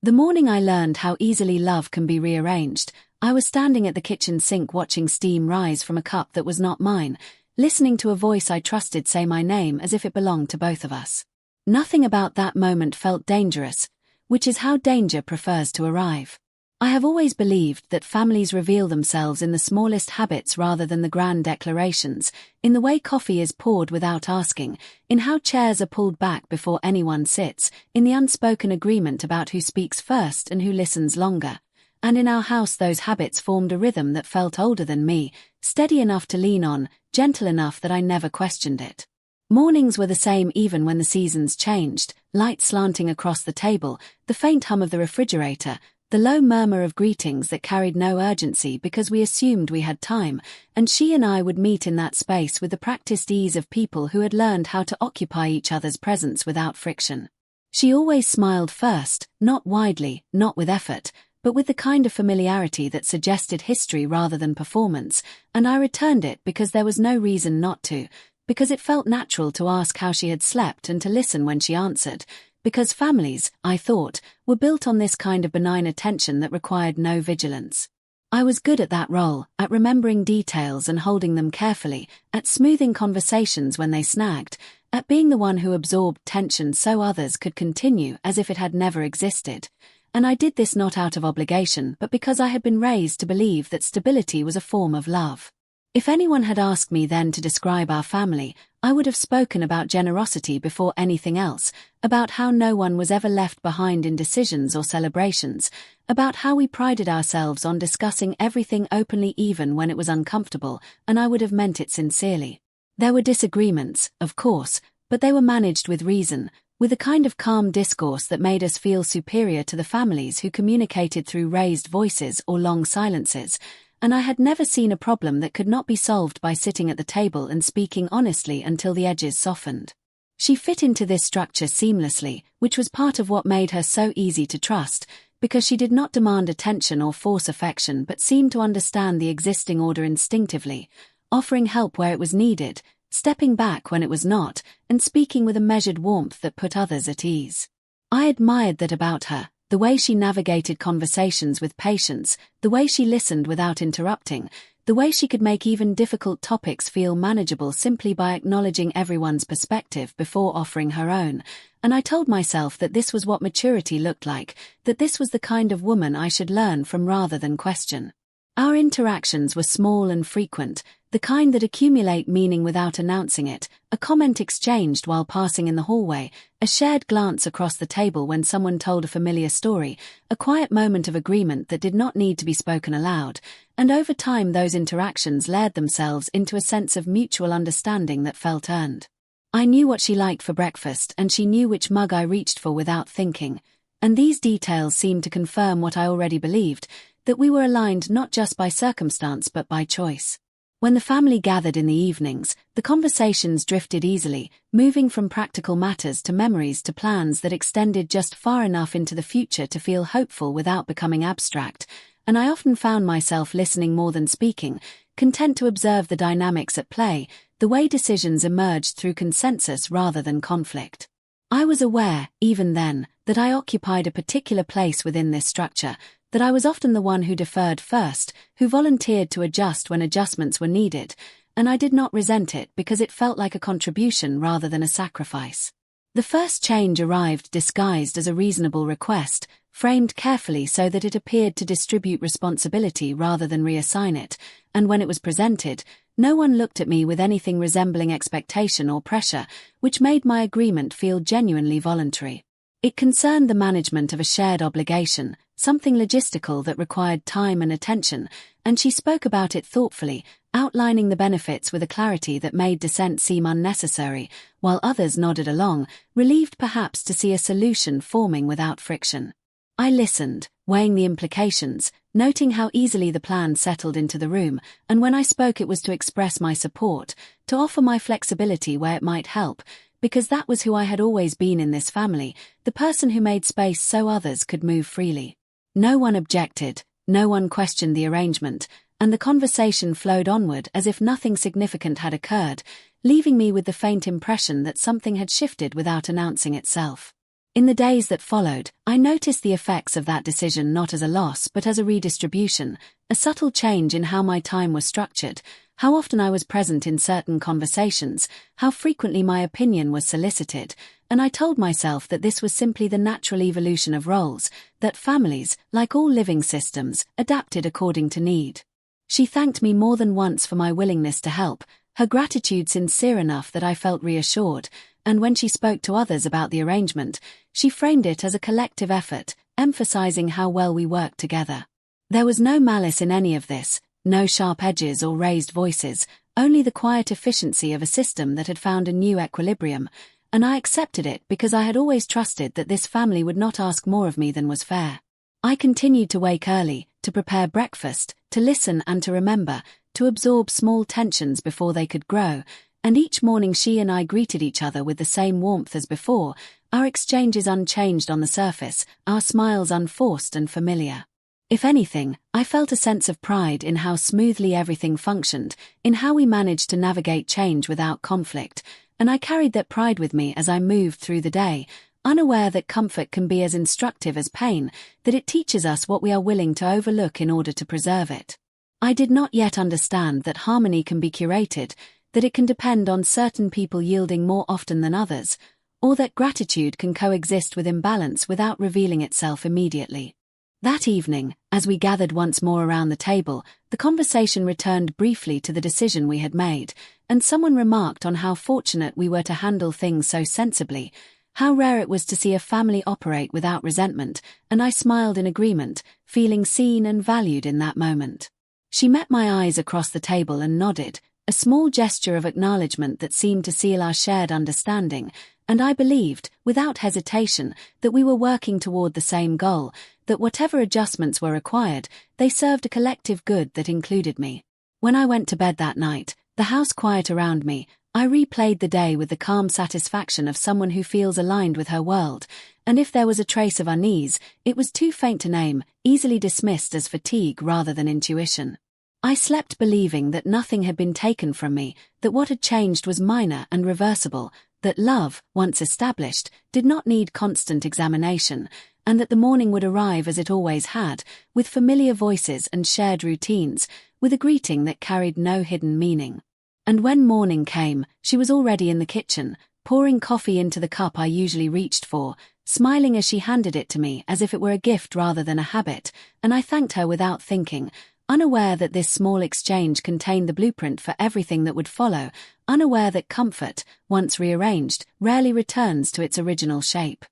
The morning I learned how easily love can be rearranged, I was standing at the kitchen sink watching steam rise from a cup that was not mine, listening to a voice I trusted say my name as if it belonged to both of us. Nothing about that moment felt dangerous, which is how danger prefers to arrive. I have always believed that families reveal themselves in the smallest habits rather than the grand declarations, in the way coffee is poured without asking, in how chairs are pulled back before anyone sits, in the unspoken agreement about who speaks first and who listens longer. And in our house those habits formed a rhythm that felt older than me, steady enough to lean on, gentle enough that I never questioned it. Mornings were the same even when the seasons changed, light slanting across the table, the faint hum of the refrigerator, the low murmur of greetings that carried no urgency because we assumed we had time, and she and I would meet in that space with the practiced ease of people who had learned how to occupy each other's presence without friction. She always smiled first, not widely, not with effort, but with the kind of familiarity that suggested history rather than performance, and I returned it because there was no reason not to, because it felt natural to ask how she had slept and to listen when she answered, because families, I thought, were built on this kind of benign attention that required no vigilance. I was good at that role, at remembering details and holding them carefully, at smoothing conversations when they snagged, at being the one who absorbed tension so others could continue as if it had never existed. And I did this not out of obligation but because I had been raised to believe that stability was a form of love. If anyone had asked me then to describe our family, I would have spoken about generosity before anything else, about how no one was ever left behind in decisions or celebrations, about how we prided ourselves on discussing everything openly even when it was uncomfortable, and I would have meant it sincerely. There were disagreements, of course, but they were managed with reason, with a kind of calm discourse that made us feel superior to the families who communicated through raised voices or long silences, and I had never seen a problem that could not be solved by sitting at the table and speaking honestly until the edges softened. She fit into this structure seamlessly, which was part of what made her so easy to trust, because she did not demand attention or force affection but seemed to understand the existing order instinctively, offering help where it was needed, stepping back when it was not, and speaking with a measured warmth that put others at ease. I admired that about her. The way she navigated conversations with patience, the way she listened without interrupting, the way she could make even difficult topics feel manageable simply by acknowledging everyone's perspective before offering her own, and I told myself that this was what maturity looked like, that this was the kind of woman I should learn from rather than question. Our interactions were small and frequent, the kind that accumulate meaning without announcing it, a comment exchanged while passing in the hallway, a shared glance across the table when someone told a familiar story, a quiet moment of agreement that did not need to be spoken aloud, and over time those interactions layered themselves into a sense of mutual understanding that felt earned. I knew what she liked for breakfast and she knew which mug I reached for without thinking, and these details seemed to confirm what I already believed, that we were aligned not just by circumstance but by choice. When the family gathered in the evenings, the conversations drifted easily, moving from practical matters to memories to plans that extended just far enough into the future to feel hopeful without becoming abstract, and I often found myself listening more than speaking, content to observe the dynamics at play, the way decisions emerged through consensus rather than conflict. I was aware, even then, that I occupied a particular place within this structure, that I was often the one who deferred first, who volunteered to adjust when adjustments were needed, and I did not resent it because it felt like a contribution rather than a sacrifice. The first change arrived disguised as a reasonable request, framed carefully so that it appeared to distribute responsibility rather than reassign it, and when it was presented, no one looked at me with anything resembling expectation or pressure, which made my agreement feel genuinely voluntary. It concerned the management of a shared obligation, something logistical that required time and attention, and she spoke about it thoughtfully, outlining the benefits with a clarity that made dissent seem unnecessary, while others nodded along, relieved perhaps to see a solution forming without friction. I listened, weighing the implications, noting how easily the plan settled into the room, and when I spoke it was to express my support, to offer my flexibility where it might help, because that was who I had always been in this family, the person who made space so others could move freely. No one objected, no one questioned the arrangement, and the conversation flowed onward as if nothing significant had occurred, leaving me with the faint impression that something had shifted without announcing itself. In the days that followed, I noticed the effects of that decision not as a loss but as a redistribution, a subtle change in how my time was structured, how often I was present in certain conversations, how frequently my opinion was solicited, and I told myself that this was simply the natural evolution of roles, that families, like all living systems, adapted according to need. She thanked me more than once for my willingness to help, her gratitude sincere enough that I felt reassured, and when she spoke to others about the arrangement, she framed it as a collective effort, emphasizing how well we worked together. There was no malice in any of this, no sharp edges or raised voices, only the quiet efficiency of a system that had found a new equilibrium, and I accepted it because I had always trusted that this family would not ask more of me than was fair. I continued to wake early, to prepare breakfast, to listen and to remember, to absorb small tensions before they could grow, and each morning she and I greeted each other with the same warmth as before, our exchanges unchanged on the surface, our smiles unforced and familiar. If anything, I felt a sense of pride in how smoothly everything functioned, in how we managed to navigate change without conflict, and I carried that pride with me as I moved through the day, unaware that comfort can be as instructive as pain, that it teaches us what we are willing to overlook in order to preserve it. I did not yet understand that harmony can be curated, that it can depend on certain people yielding more often than others, or that gratitude can coexist with imbalance without revealing itself immediately. That evening, as we gathered once more around the table, the conversation returned briefly to the decision we had made, and someone remarked on how fortunate we were to handle things so sensibly, how rare it was to see a family operate without resentment, and I smiled in agreement, feeling seen and valued in that moment. She met my eyes across the table and nodded, a small gesture of acknowledgement that seemed to seal our shared understanding, and I believed, without hesitation, that we were working toward the same goal, that whatever adjustments were required, they served a collective good that included me. When I went to bed that night, the house quiet around me, I replayed the day with the calm satisfaction of someone who feels aligned with her world, and if there was a trace of unease, it was too faint to name, easily dismissed as fatigue rather than intuition. I slept believing that nothing had been taken from me, that what had changed was minor and reversible, that love, once established, did not need constant examination, and that the morning would arrive as it always had, with familiar voices and shared routines, with a greeting that carried no hidden meaning. And when morning came, she was already in the kitchen, pouring coffee into the cup I usually reached for, smiling as she handed it to me as if it were a gift rather than a habit, and I thanked her without thinking, unaware that this small exchange contained the blueprint for everything that would follow, unaware that comfort, once rearranged, rarely returns to its original shape.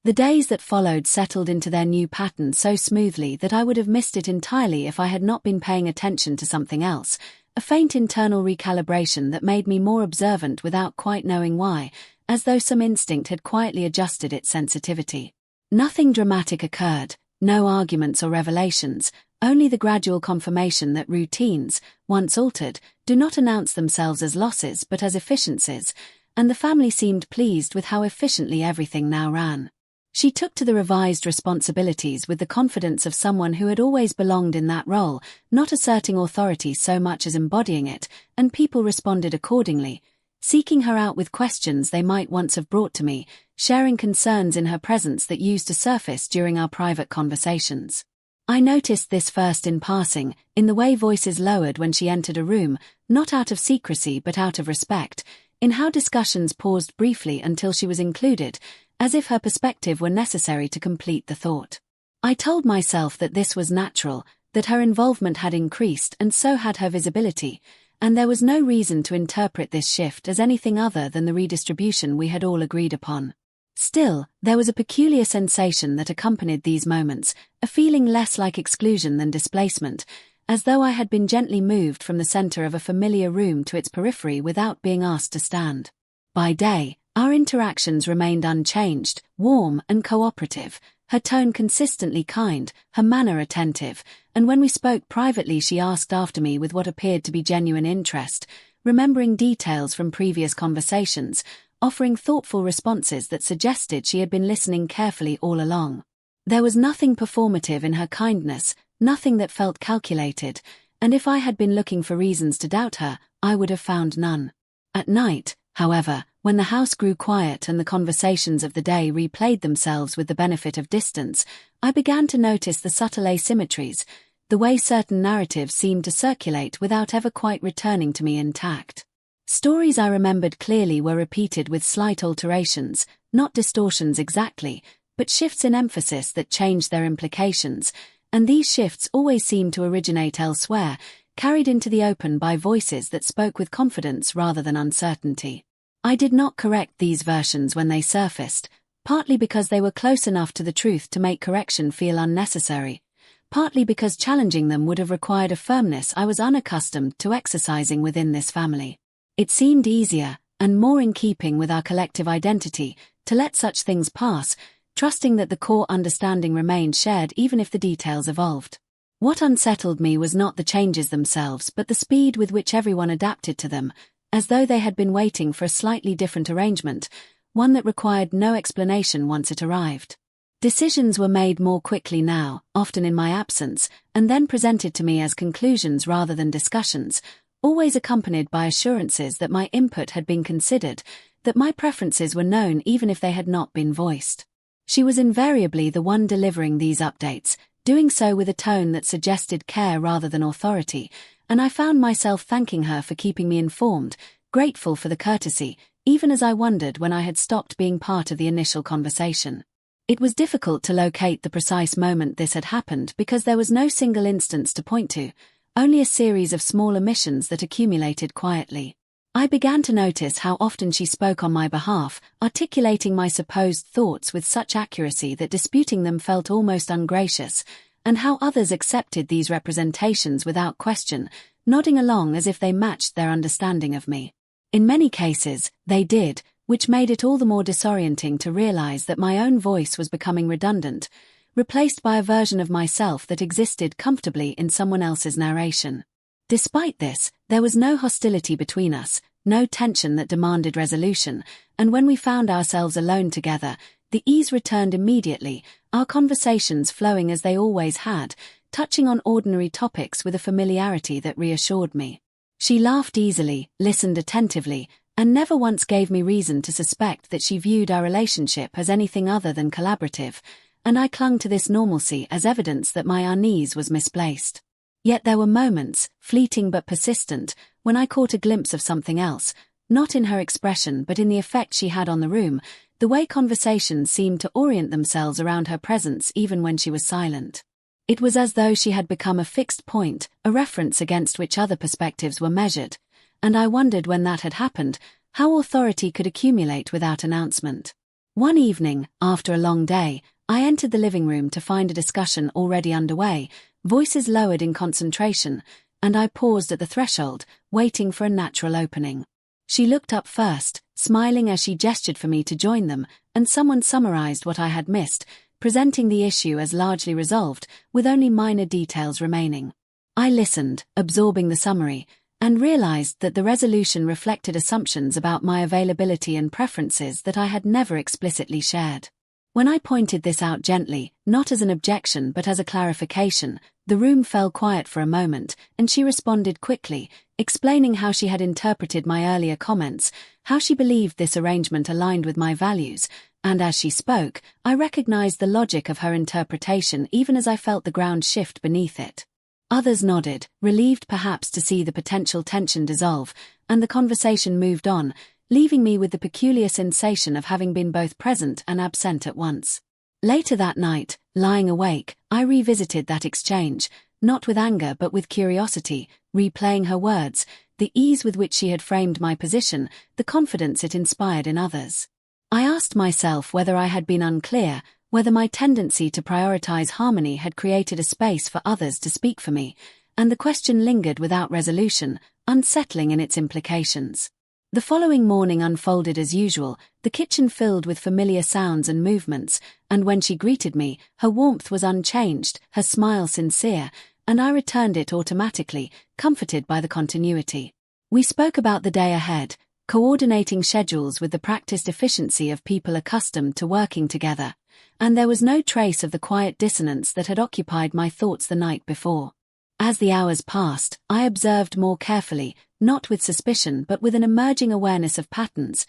The days that followed settled into their new pattern so smoothly that I would have missed it entirely if I had not been paying attention to something else, a faint internal recalibration that made me more observant without quite knowing why, as though some instinct had quietly adjusted its sensitivity. Nothing dramatic occurred, no arguments or revelations, only the gradual confirmation that routines, once altered, do not announce themselves as losses but as efficiencies, and the family seemed pleased with how efficiently everything now ran. She took to the revised responsibilities with the confidence of someone who had always belonged in that role, not asserting authority so much as embodying it, and people responded accordingly, seeking her out with questions they might once have brought to me, sharing concerns in her presence that used to surface during our private conversations. I noticed this first in passing, in the way voices lowered when she entered a room, not out of secrecy but out of respect, in how discussions paused briefly until she was included, as if her perspective were necessary to complete the thought. I told myself that this was natural, that her involvement had increased and so had her visibility, and there was no reason to interpret this shift as anything other than the redistribution we had all agreed upon. Still, there was a peculiar sensation that accompanied these moments, a feeling less like exclusion than displacement, as though I had been gently moved from the center of a familiar room to its periphery without being asked to stand. By day, our interactions remained unchanged, warm and cooperative, her tone consistently kind, her manner attentive, and when we spoke privately she asked after me with what appeared to be genuine interest, remembering details from previous conversations, offering thoughtful responses that suggested she had been listening carefully all along. There was nothing performative in her kindness, nothing that felt calculated, and if I had been looking for reasons to doubt her, I would have found none. At night, however, When the house grew quiet and the conversations of the day replayed themselves with the benefit of distance, I began to notice the subtle asymmetries, the way certain narratives seemed to circulate without ever quite returning to me intact. Stories I remembered clearly were repeated with slight alterations, not distortions exactly, but shifts in emphasis that changed their implications, and these shifts always seemed to originate elsewhere, carried into the open by voices that spoke with confidence rather than uncertainty. I did not correct these versions when they surfaced, partly because they were close enough to the truth to make correction feel unnecessary, partly because challenging them would have required a firmness I was unaccustomed to exercising within this family. It seemed easier, and more in keeping with our collective identity, to let such things pass, trusting that the core understanding remained shared even if the details evolved. What unsettled me was not the changes themselves but the speed with which everyone adapted to them, as though they had been waiting for a slightly different arrangement, one that required no explanation once it arrived. Decisions were made more quickly now, often in my absence, and then presented to me as conclusions rather than discussions, always accompanied by assurances that my input had been considered, that my preferences were known even if they had not been voiced. She was invariably the one delivering these updates, doing so with a tone that suggested care rather than authority, and I found myself thanking her for keeping me informed, grateful for the courtesy, even as I wondered when I had stopped being part of the initial conversation. It was difficult to locate the precise moment this had happened because there was no single instance to point to, only a series of small omissions that accumulated quietly. I began to notice how often she spoke on my behalf, articulating my supposed thoughts with such accuracy that disputing them felt almost ungracious, and how others accepted these representations without question, nodding along as if they matched their understanding of me. In many cases, they did, which made it all the more disorienting to realize that my own voice was becoming redundant, replaced by a version of myself that existed comfortably in someone else's narration. Despite this, there was no hostility between us, no tension that demanded resolution, and when we found ourselves alone together, the ease returned immediately, our conversations flowing as they always had, touching on ordinary topics with a familiarity that reassured me. She laughed easily, listened attentively, and never once gave me reason to suspect that she viewed our relationship as anything other than collaborative, and I clung to this normalcy as evidence that my unease was misplaced. Yet there were moments, fleeting but persistent, when I caught a glimpse of something else, not in her expression but in the effect she had on the room, the way conversations seemed to orient themselves around her presence even when she was silent. It was as though she had become a fixed point, a reference against which other perspectives were measured, and I wondered when that had happened, how authority could accumulate without announcement. One evening, after a long day, I entered the living room to find a discussion already underway, voices lowered in concentration, and I paused at the threshold, waiting for a natural opening. She looked up first, smiling as she gestured for me to join them, and someone summarized what I had missed, presenting the issue as largely resolved, with only minor details remaining. I listened, absorbing the summary, and realized that the resolution reflected assumptions about my availability and preferences that I had never explicitly shared. When I pointed this out gently, not as an objection but as a clarification, the room fell quiet for a moment, and she responded quickly, explaining how she had interpreted my earlier comments, how she believed this arrangement aligned with my values, and as she spoke, I recognized the logic of her interpretation even as I felt the ground shift beneath it. Others nodded, relieved perhaps to see the potential tension dissolve, and the conversation moved on, leaving me with the peculiar sensation of having been both present and absent at once. Later that night, lying awake, I revisited that exchange, not with anger but with curiosity, replaying her words, the ease with which she had framed my position, the confidence it inspired in others. I asked myself whether I had been unclear, whether my tendency to prioritize harmony had created a space for others to speak for me, and the question lingered without resolution, unsettling in its implications. The following morning unfolded as usual, the kitchen filled with familiar sounds and movements, and when she greeted me, her warmth was unchanged, her smile sincere, and I returned it automatically, comforted by the continuity. We spoke about the day ahead, coordinating schedules with the practiced efficiency of people accustomed to working together, and there was no trace of the quiet dissonance that had occupied my thoughts the night before. As the hours passed, I observed more carefully, not with suspicion but with an emerging awareness of patterns,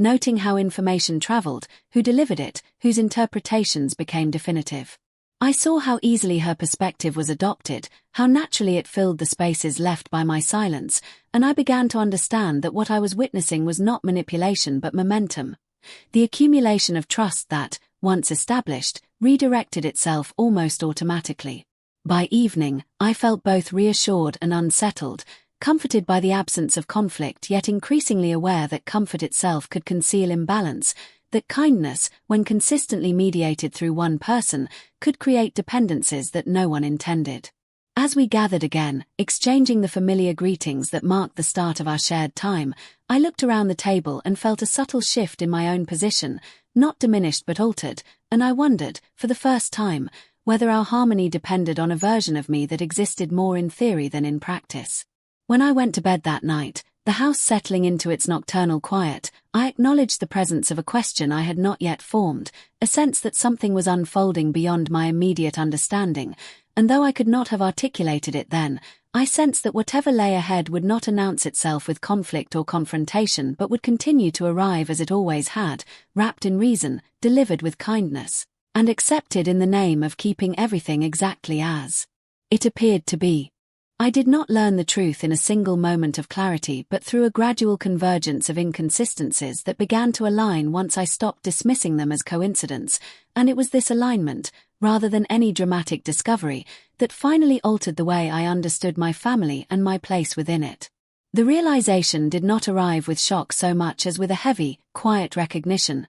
noting how information traveled, who delivered it, whose interpretations became definitive. I saw how easily her perspective was adopted, how naturally it filled the spaces left by my silence, and I began to understand that what I was witnessing was not manipulation but momentum. The accumulation of trust that, once established, redirected itself almost automatically. By evening, I felt both reassured and unsettled, comforted by the absence of conflict yet increasingly aware that comfort itself could conceal imbalance, that kindness, when consistently mediated through one person, could create dependencies that no one intended. As we gathered again, exchanging the familiar greetings that marked the start of our shared time, I looked around the table and felt a subtle shift in my own position, not diminished but altered, and I wondered, for the first time, whether our harmony depended on a version of me that existed more in theory than in practice. When I went to bed that night, the house settling into its nocturnal quiet, I acknowledged the presence of a question I had not yet formed, a sense that something was unfolding beyond my immediate understanding, and though I could not have articulated it then, I sensed that whatever lay ahead would not announce itself with conflict or confrontation but would continue to arrive as it always had, wrapped in reason, delivered with kindness, and accepted in the name of keeping everything exactly as it appeared to be. I did not learn the truth in a single moment of clarity but through a gradual convergence of inconsistencies that began to align once I stopped dismissing them as coincidence, and it was this alignment, rather than any dramatic discovery, that finally altered the way I understood my family and my place within it. The realization did not arrive with shock so much as with a heavy, quiet recognition,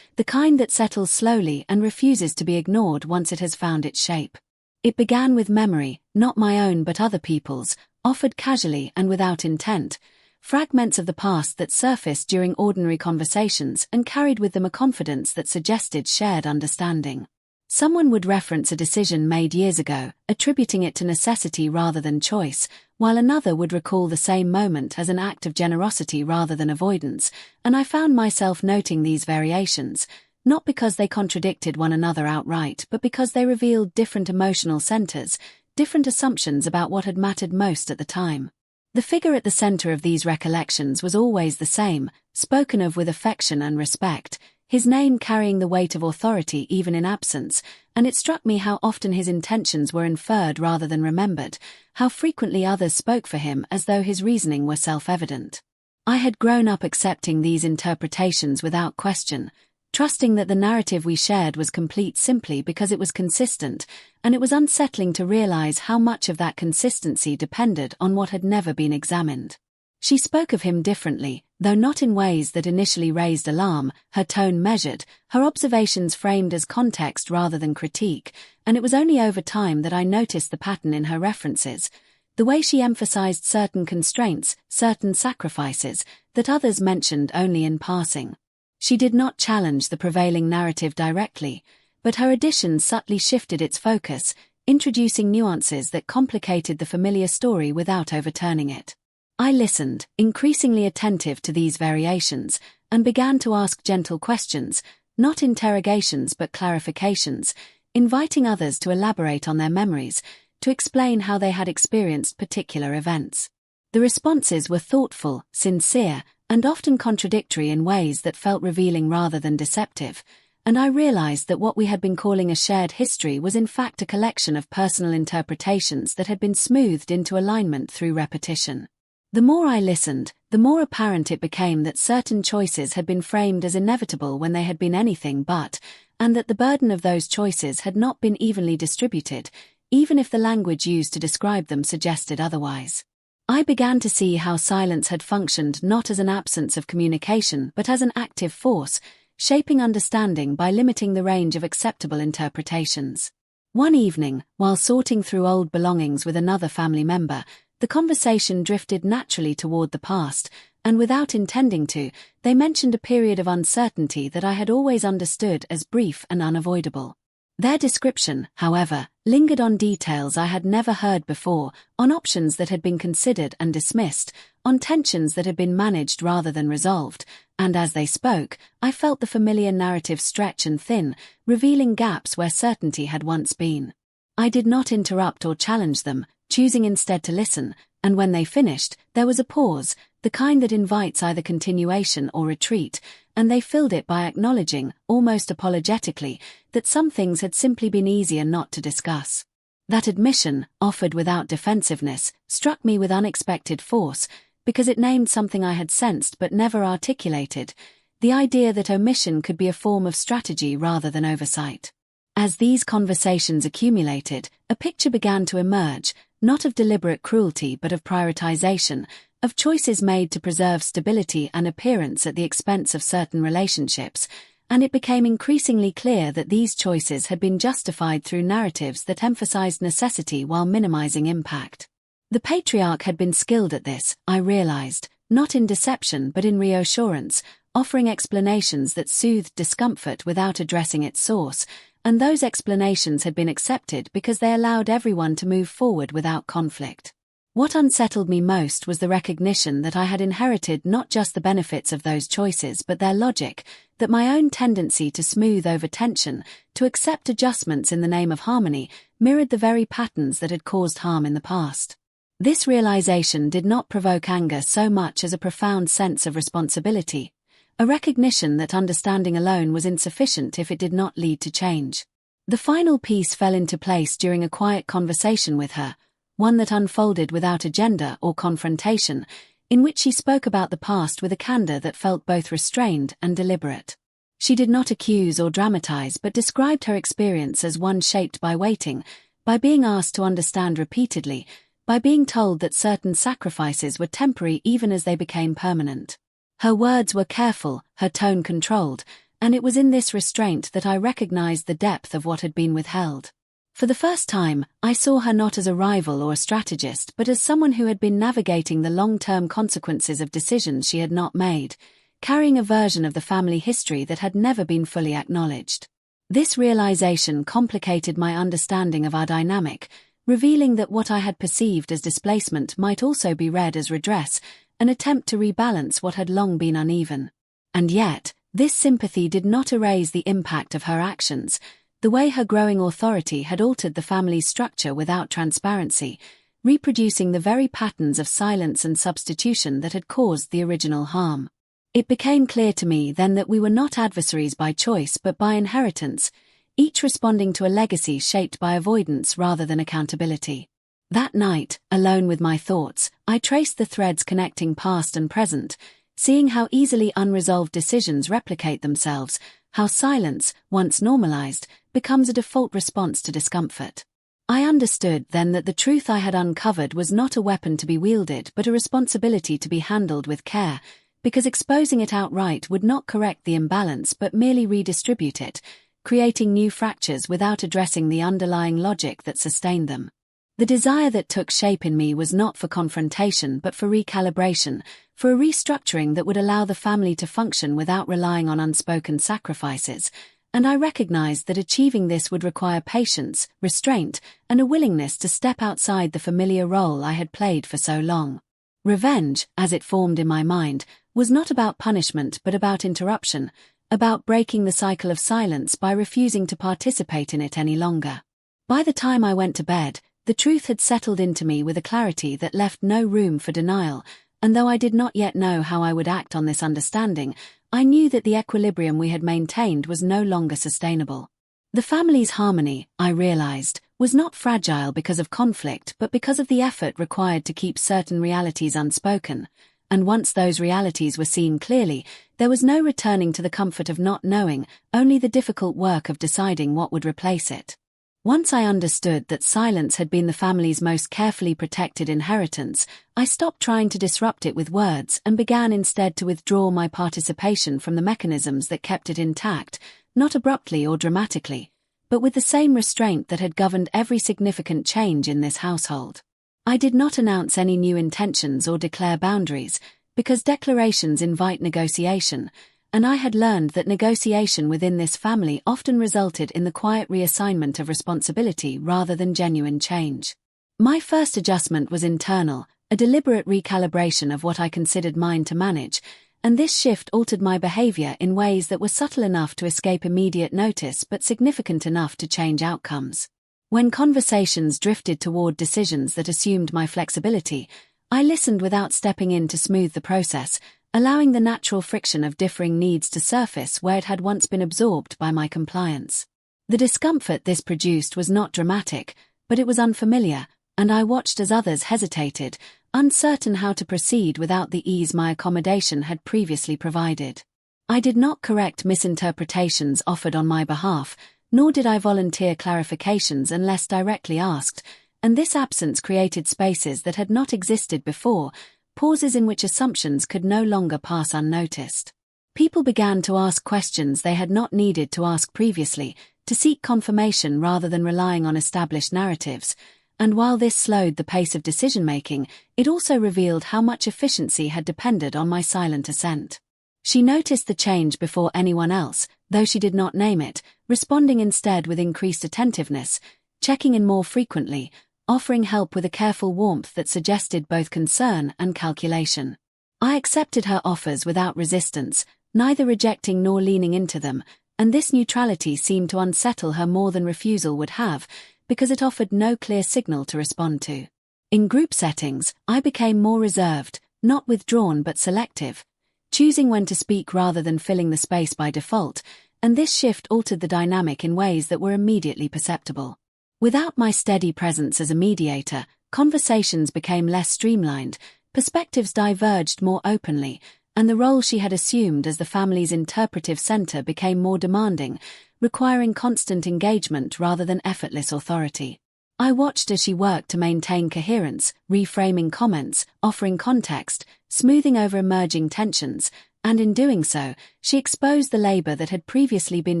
the kind that settles slowly and refuses to be ignored once it has found its shape. It began with memory, not my own but other people's, offered casually and without intent, fragments of the past that surfaced during ordinary conversations and carried with them a confidence that suggested shared understanding. Someone would reference a decision made years ago, attributing it to necessity rather than choice, while another would recall the same moment as an act of generosity rather than avoidance, and I found myself noting these variations, not because they contradicted one another outright but because they revealed different emotional centers, different assumptions about what had mattered most at the time. The figure at the center of these recollections was always the same, spoken of with affection and respect, his name carrying the weight of authority even in absence, and it struck me how often his intentions were inferred rather than remembered, how frequently others spoke for him as though his reasoning were self-evident. I had grown up accepting these interpretations without question, trusting that the narrative we shared was complete simply because it was consistent, and it was unsettling to realize how much of that consistency depended on what had never been examined. She spoke of him differently, though not in ways that initially raised alarm, her tone measured, her observations framed as context rather than critique, and it was only over time that I noticed the pattern in her references, the way she emphasized certain constraints, certain sacrifices, that others mentioned only in passing. She did not challenge the prevailing narrative directly, but her additions subtly shifted its focus, introducing nuances that complicated the familiar story without overturning it. I listened, increasingly attentive to these variations, and began to ask gentle questions, not interrogations but clarifications, inviting others to elaborate on their memories, to explain how they had experienced particular events. The responses were thoughtful, sincere, and often contradictory in ways that felt revealing rather than deceptive, and I realized that what we had been calling a shared history was in fact a collection of personal interpretations that had been smoothed into alignment through repetition. The more I listened, the more apparent it became that certain choices had been framed as inevitable when they had been anything but, and that the burden of those choices had not been evenly distributed, even if the language used to describe them suggested otherwise. I began to see how silence had functioned not as an absence of communication but as an active force, shaping understanding by limiting the range of acceptable interpretations. One evening, while sorting through old belongings with another family member, the conversation drifted naturally toward the past, and without intending to, they mentioned a period of uncertainty that I had always understood as brief and unavoidable. Their description, however, lingered on details I had never heard before, on options that had been considered and dismissed, on tensions that had been managed rather than resolved, and as they spoke, I felt the familiar narrative stretch and thin, revealing gaps where certainty had once been. I did not interrupt or challenge them, choosing instead to listen, and when they finished, there was a pause, the kind that invites either continuation or retreat, and they filled it by acknowledging, almost apologetically, that some things had simply been easier not to discuss. That admission, offered without defensiveness, struck me with unexpected force, because it named something I had sensed but never articulated, the idea that omission could be a form of strategy rather than oversight. As these conversations accumulated, a picture began to emerge, not of deliberate cruelty but of prioritization, of choices made to preserve stability and appearance at the expense of certain relationships, and it became increasingly clear that these choices had been justified through narratives that emphasized necessity while minimizing impact. The patriarch had been skilled at this, I realized, not in deception but in reassurance, offering explanations that soothed discomfort without addressing its source, and those explanations had been accepted because they allowed everyone to move forward without conflict. What unsettled me most was the recognition that I had inherited not just the benefits of those choices but their logic, that my own tendency to smooth over tension, to accept adjustments in the name of harmony, mirrored the very patterns that had caused harm in the past. This realization did not provoke anger so much as a profound sense of responsibility, a recognition that understanding alone was insufficient if it did not lead to change. The final piece fell into place during a quiet conversation with her, one that unfolded without agenda or confrontation, in which she spoke about the past with a candor that felt both restrained and deliberate. She did not accuse or dramatize but described her experience as one shaped by waiting, by being asked to understand repeatedly, by being told that certain sacrifices were temporary even as they became permanent. Her words were careful, her tone controlled, and it was in this restraint that I recognized the depth of what had been withheld. For the first time, I saw her not as a rival or a strategist but as someone who had been navigating the long-term consequences of decisions she had not made, carrying a version of the family history that had never been fully acknowledged. This realization complicated my understanding of our dynamic, revealing that what I had perceived as displacement might also be read as redress, an attempt to rebalance what had long been uneven. And yet, this sympathy did not erase the impact of her actions. The way her growing authority had altered the family's structure without transparency, reproducing the very patterns of silence and substitution that had caused the original harm. It became clear to me then that we were not adversaries by choice but by inheritance, each responding to a legacy shaped by avoidance rather than accountability. That night, alone with my thoughts, I traced the threads connecting past and present, seeing how easily unresolved decisions replicate themselves, how silence, once normalized, becomes a default response to discomfort. I understood then that the truth I had uncovered was not a weapon to be wielded but a responsibility to be handled with care, because exposing it outright would not correct the imbalance but merely redistribute it, creating new fractures without addressing the underlying logic that sustained them. The desire that took shape in me was not for confrontation but for recalibration, for a restructuring that would allow the family to function without relying on unspoken sacrifices, and I recognized that achieving this would require patience, restraint, and a willingness to step outside the familiar role I had played for so long. Revenge, as it formed in my mind, was not about punishment but about interruption, about breaking the cycle of silence by refusing to participate in it any longer. By the time I went to bed, the truth had settled into me with a clarity that left no room for denial, and though I did not yet know how I would act on this understanding, I knew that the equilibrium we had maintained was no longer sustainable. The family's harmony, I realized, was not fragile because of conflict but because of the effort required to keep certain realities unspoken, and once those realities were seen clearly, there was no returning to the comfort of not knowing, only the difficult work of deciding what would replace it. Once I understood that silence had been the family's most carefully protected inheritance, I stopped trying to disrupt it with words and began instead to withdraw my participation from the mechanisms that kept it intact, not abruptly or dramatically, but with the same restraint that had governed every significant change in this household. I did not announce any new intentions or declare boundaries, because declarations invite negotiation, and I had learned that negotiation within this family often resulted in the quiet reassignment of responsibility rather than genuine change. My first adjustment was internal, a deliberate recalibration of what I considered mine to manage, and this shift altered my behavior in ways that were subtle enough to escape immediate notice but significant enough to change outcomes. When conversations drifted toward decisions that assumed my flexibility, I listened without stepping in to smooth the process, allowing the natural friction of differing needs to surface where it had once been absorbed by my compliance. The discomfort this produced was not dramatic, but it was unfamiliar, and I watched as others hesitated, uncertain how to proceed without the ease my accommodation had previously provided. I did not correct misinterpretations offered on my behalf, nor did I volunteer clarifications unless directly asked, and this absence created spaces that had not existed before, pauses in which assumptions could no longer pass unnoticed. People began to ask questions they had not needed to ask previously, to seek confirmation rather than relying on established narratives, and while this slowed the pace of decision-making, it also revealed how much efficiency had depended on my silent assent. She noticed the change before anyone else, though she did not name it, responding instead with increased attentiveness, checking in more frequently, offering help with a careful warmth that suggested both concern and calculation. I accepted her offers without resistance, neither rejecting nor leaning into them, and this neutrality seemed to unsettle her more than refusal would have, because it offered no clear signal to respond to. In group settings, I became more reserved, not withdrawn but selective, choosing when to speak rather than filling the space by default, and this shift altered the dynamic in ways that were immediately perceptible. Without my steady presence as a mediator, conversations became less streamlined, perspectives diverged more openly, and the role she had assumed as the family's interpretive center became more demanding, requiring constant engagement rather than effortless authority. I watched as she worked to maintain coherence, reframing comments, offering context, smoothing over emerging tensions, and in doing so, she exposed the labor that had previously been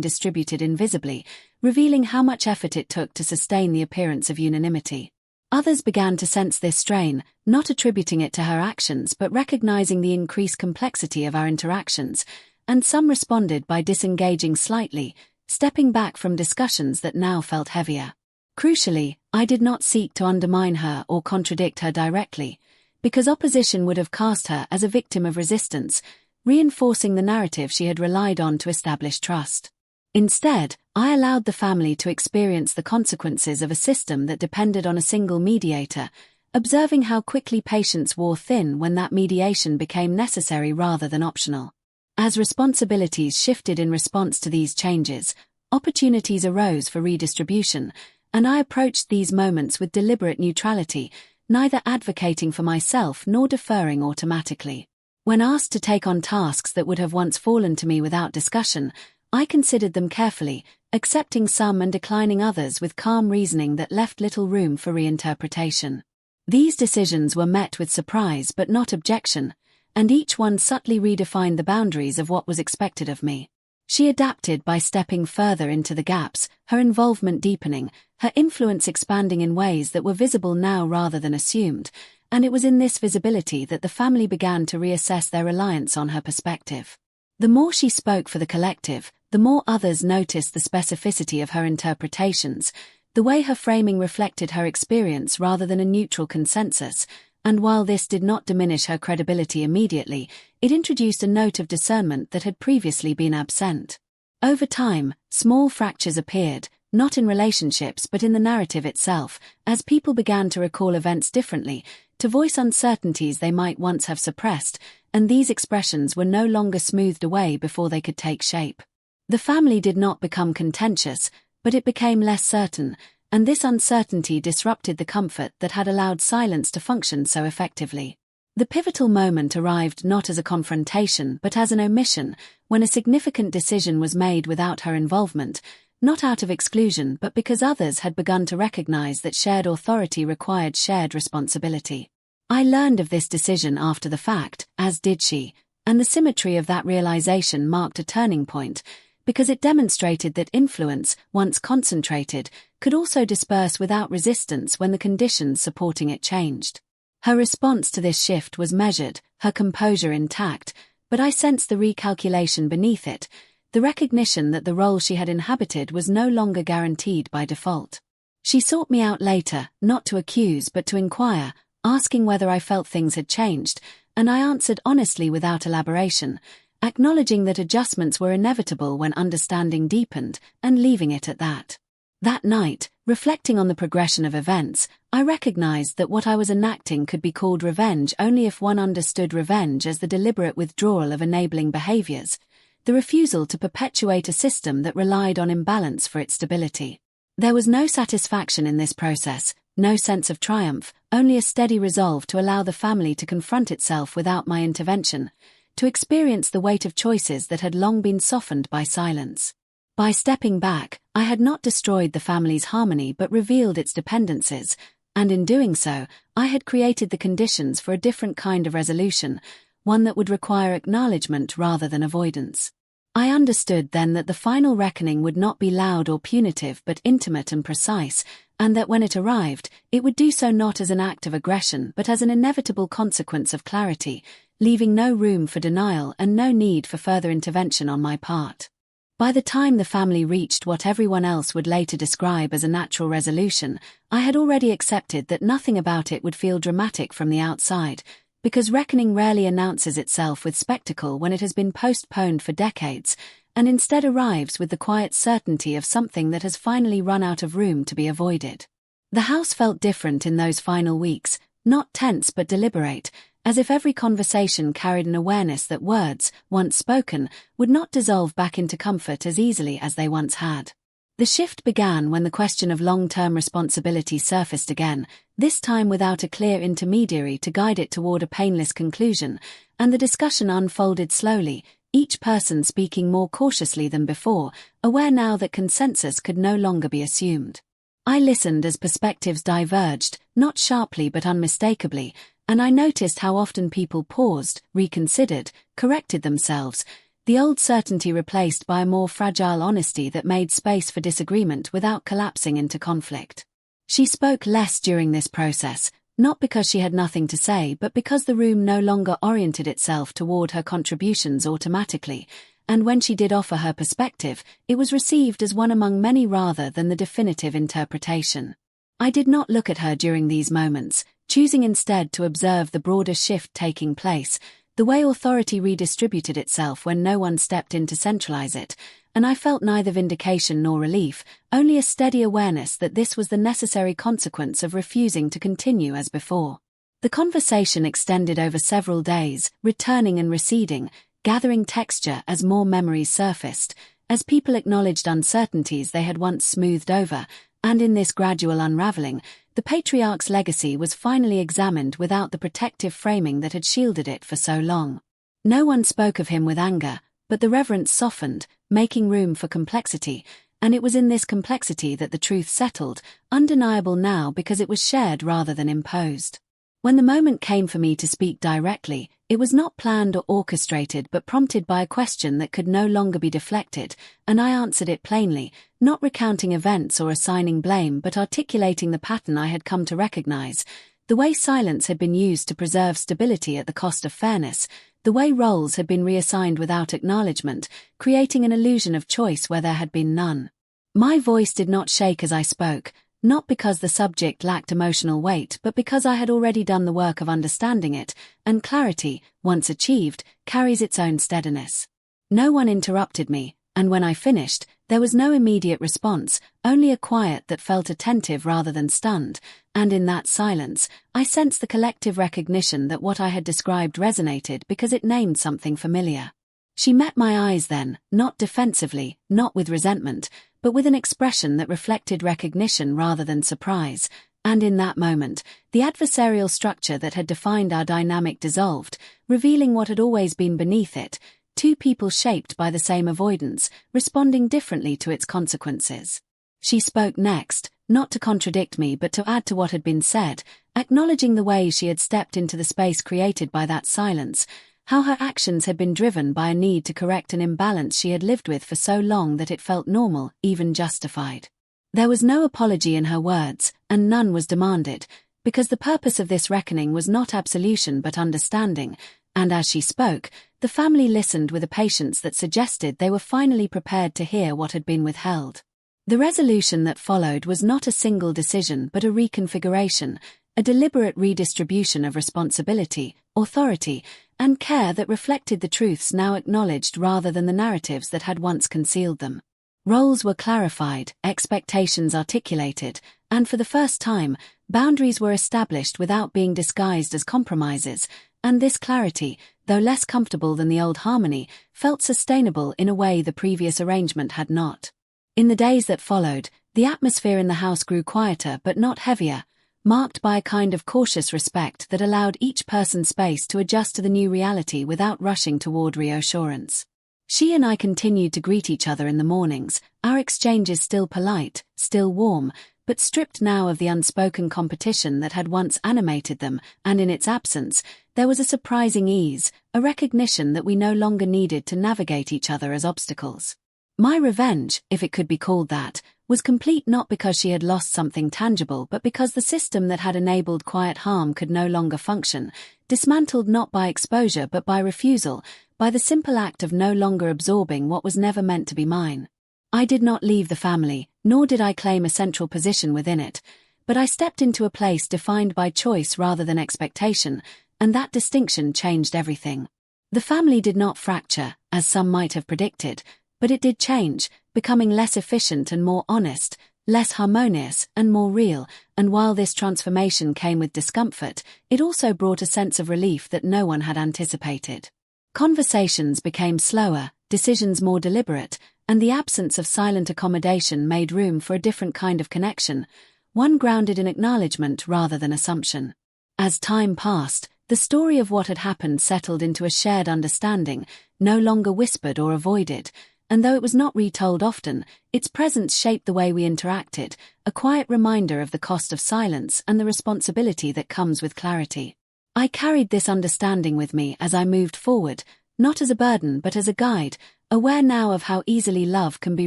distributed invisibly, revealing how much effort it took to sustain the appearance of unanimity. Others began to sense this strain, not attributing it to her actions but recognizing the increased complexity of our interactions, and some responded by disengaging slightly, stepping back from discussions that now felt heavier. Crucially, I did not seek to undermine her or contradict her directly, because opposition would have cast her as a victim of resistance, reinforcing the narrative she had relied on to establish trust. Instead, I allowed the family to experience the consequences of a system that depended on a single mediator, observing how quickly patience wore thin when that mediation became necessary rather than optional. As responsibilities shifted in response to these changes, opportunities arose for redistribution, and I approached these moments with deliberate neutrality, neither advocating for myself nor deferring automatically. When asked to take on tasks that would have once fallen to me without discussion, I considered them carefully, accepting some and declining others with calm reasoning that left little room for reinterpretation. These decisions were met with surprise but not objection, and each one subtly redefined the boundaries of what was expected of me. She adapted by stepping further into the gaps, her involvement deepening, her influence expanding in ways that were visible now rather than assumed, and it was in this visibility that the family began to reassess their reliance on her perspective. The more she spoke for the collective, the more others noticed the specificity of her interpretations, the way her framing reflected her experience rather than a neutral consensus, and while this did not diminish her credibility immediately, it introduced a note of discernment that had previously been absent. Over time, small fractures appeared, not in relationships but in the narrative itself, as people began to recall events differently, to voice uncertainties they might once have suppressed, and these expressions were no longer smoothed away before they could take shape. The family did not become contentious, but it became less certain, and this uncertainty disrupted the comfort that had allowed silence to function so effectively. The pivotal moment arrived not as a confrontation but as an omission, when a significant decision was made without her involvement, not out of exclusion but because others had begun to recognize that shared authority required shared responsibility. I learned of this decision after the fact, as did she, and the symmetry of that realization marked a turning point, because it demonstrated that influence, once concentrated, could also disperse without resistance when the conditions supporting it changed. Her response to this shift was measured, her composure intact, but I sensed the recalculation beneath it, the recognition that the role she had inhabited was no longer guaranteed by default. She sought me out later, not to accuse but to inquire, asking whether I felt things had changed, and I answered honestly without elaboration, acknowledging that adjustments were inevitable when understanding deepened, and leaving it at that. That night, reflecting on the progression of events, I recognized that what I was enacting could be called revenge only if one understood revenge as the deliberate withdrawal of enabling behaviors, the refusal to perpetuate a system that relied on imbalance for its stability. There was no satisfaction in this process, no sense of triumph, only a steady resolve to allow the family to confront itself without my intervention, to experience the weight of choices that had long been softened by silence. By stepping back, I had not destroyed the family's harmony but revealed its dependencies, and in doing so, I had created the conditions for a different kind of resolution, one that would require acknowledgement rather than avoidance. I understood then that the final reckoning would not be loud or punitive but intimate and precise, and that when it arrived, it would do so not as an act of aggression but as an inevitable consequence of clarity, leaving no room for denial and no need for further intervention on my part. By the time the family reached what everyone else would later describe as a natural resolution, I had already accepted that nothing about it would feel dramatic from the outside, because reckoning rarely announces itself with spectacle when it has been postponed for decades, and instead arrives with the quiet certainty of something that has finally run out of room to be avoided. The house felt different in those final weeks, not tense but deliberate, as if every conversation carried an awareness that words, once spoken, would not dissolve back into comfort as easily as they once had. The shift began when the question of long-term responsibility surfaced again, this time without a clear intermediary to guide it toward a painless conclusion, and the discussion unfolded slowly, each person speaking more cautiously than before, aware now that consensus could no longer be assumed. I listened as perspectives diverged, not sharply but unmistakably, and I noticed how often people paused, reconsidered, corrected themselves, the old certainty replaced by a more fragile honesty that made space for disagreement without collapsing into conflict. She spoke less during this process, not because she had nothing to say but because the room no longer oriented itself toward her contributions automatically, and when she did offer her perspective, it was received as one among many rather than the definitive interpretation. I did not look at her during these moments, choosing instead to observe the broader shift taking place, the way authority redistributed itself when no one stepped in to centralize it, and I felt neither vindication nor relief, only a steady awareness that this was the necessary consequence of refusing to continue as before. The conversation extended over several days, returning and receding, gathering texture as more memories surfaced, as people acknowledged uncertainties they had once smoothed over, and in this gradual unraveling, the patriarch's legacy was finally examined without the protective framing that had shielded it for so long. No one spoke of him with anger, but the reverence softened, making room for complexity, and it was in this complexity that the truth settled, undeniable now because it was shared rather than imposed. When the moment came for me to speak directly, it was not planned or orchestrated but prompted by a question that could no longer be deflected, and I answered it plainly, not recounting events or assigning blame but articulating the pattern I had come to recognize, the way silence had been used to preserve stability at the cost of fairness, the way roles had been reassigned without acknowledgement, creating an illusion of choice where there had been none. My voice did not shake as I spoke, not because the subject lacked emotional weight but because I had already done the work of understanding it, and clarity, once achieved, carries its own steadiness. No one interrupted me, and when I finished, there was no immediate response, only a quiet that felt attentive rather than stunned, and in that silence, I sensed the collective recognition that what I had described resonated because it named something familiar. She met my eyes then, not defensively, not with resentment, but with an expression that reflected recognition rather than surprise, and in that moment, the adversarial structure that had defined our dynamic dissolved, revealing what had always been beneath it, two people shaped by the same avoidance, responding differently to its consequences. She spoke next, not to contradict me but to add to what had been said, acknowledging the way she had stepped into the space created by that silence, how her actions had been driven by a need to correct an imbalance she had lived with for so long that it felt normal, even justified. There was no apology in her words, and none was demanded, because the purpose of this reckoning was not absolution but understanding, and as she spoke, the family listened with a patience that suggested they were finally prepared to hear what had been withheld. The resolution that followed was not a single decision but a reconfiguration, a deliberate redistribution of responsibility, authority, and care that reflected the truths now acknowledged rather than the narratives that had once concealed them. Roles were clarified, expectations articulated, And for the first time, boundaries were established without being disguised as compromises, and this clarity, though less comfortable than the old harmony, felt sustainable in a way the previous arrangement had not. In the days that followed, the atmosphere in the house grew quieter but not heavier, marked by a kind of cautious respect that allowed each person space to adjust to the new reality without rushing toward reassurance. She and I continued to greet each other in the mornings, our exchanges still polite, still warm, but stripped now of the unspoken competition that had once animated them, and in its absence, there was a surprising ease, a recognition that we no longer needed to navigate each other as obstacles. My revenge, if it could be called that, was complete not because she had lost something tangible but because the system that had enabled quiet harm could no longer function, dismantled not by exposure but by refusal, by the simple act of no longer absorbing what was never meant to be mine. I did not leave the family, nor did I claim a central position within it, but I stepped into a place defined by choice rather than expectation, and that distinction changed everything. The family did not fracture, as some might have predicted, but it did change, becoming less efficient and more honest, less harmonious and more real, and while this transformation came with discomfort, it also brought a sense of relief that no one had anticipated. Conversations became slower, decisions more deliberate, and the absence of silent accommodation made room for a different kind of connection, one grounded in acknowledgement rather than assumption. As time passed, the story of what had happened settled into a shared understanding, no longer whispered or avoided, and though it was not retold often, its presence shaped the way we interacted, a quiet reminder of the cost of silence and the responsibility that comes with clarity. I carried this understanding with me as I moved forward, not as a burden but as a guide, aware now of how easily love can be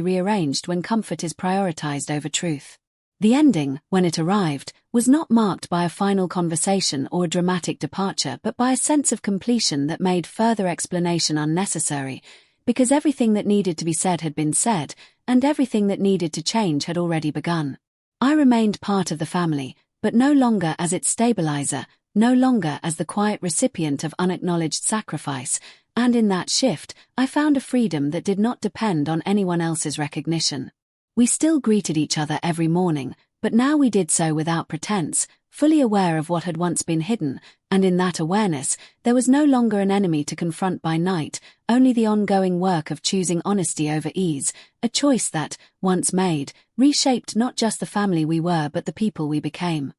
rearranged when comfort is prioritized over truth. The ending, when it arrived, was not marked by a final conversation or a dramatic departure but by a sense of completion that made further explanation unnecessary, because everything that needed to be said had been said, and everything that needed to change had already begun. I remained part of the family, but no longer as its stabilizer, no longer as the quiet recipient of unacknowledged sacrifice, and in that shift, I found a freedom that did not depend on anyone else's recognition. We still greeted each other every morning, but now we did so without pretense, fully aware of what had once been hidden, and in that awareness, there was no longer an enemy to confront by night, only the ongoing work of choosing honesty over ease, a choice that, once made, reshaped not just the family we were but the people we became.